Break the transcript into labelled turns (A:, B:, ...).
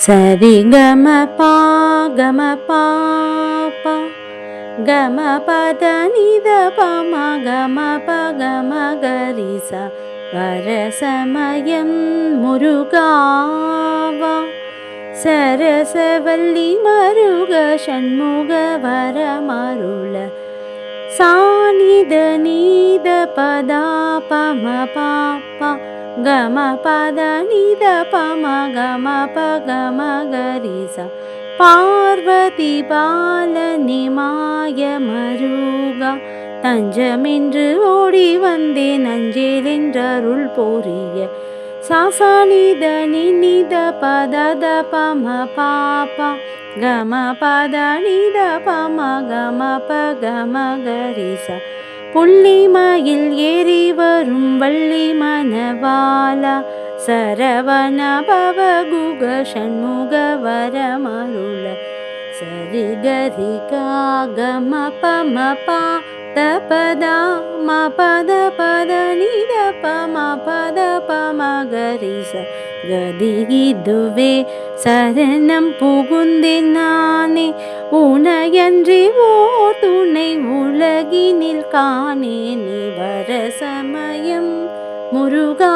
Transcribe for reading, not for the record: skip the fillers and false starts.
A: சரி கம பா கம பா பா கம பத நித பம கம ப கம கரிசா வரசமயம் முருகாவா சரசவல்லி மருக ஷண்முக வரமருள சானித நீத பதா பம பாப்பா கம பத நித பம கம ப கம கரிசா பார்வதி பால நிமாய மருகா தஞ்சமென்று ஓடி வந்தேன் அஞ்சேல் என்றருள் போரிய சாசானித நித பத பம பாப்பா கம பத நித பம கம ப கம கரிசா புள்ளிமயில் ஏறி வரும் வள்ளி மணவாளா சரவண பவ குக ஷண்முக வரமருள சரி கரி கம பம பா தபதா ம பத பத நித பம பத பம கரிச கதிகிதுவே சரணம் புகுந்தேன் நானே உனையன்றி ஓர் துணை உலகினில் காணேனே வரசமயம் முருகா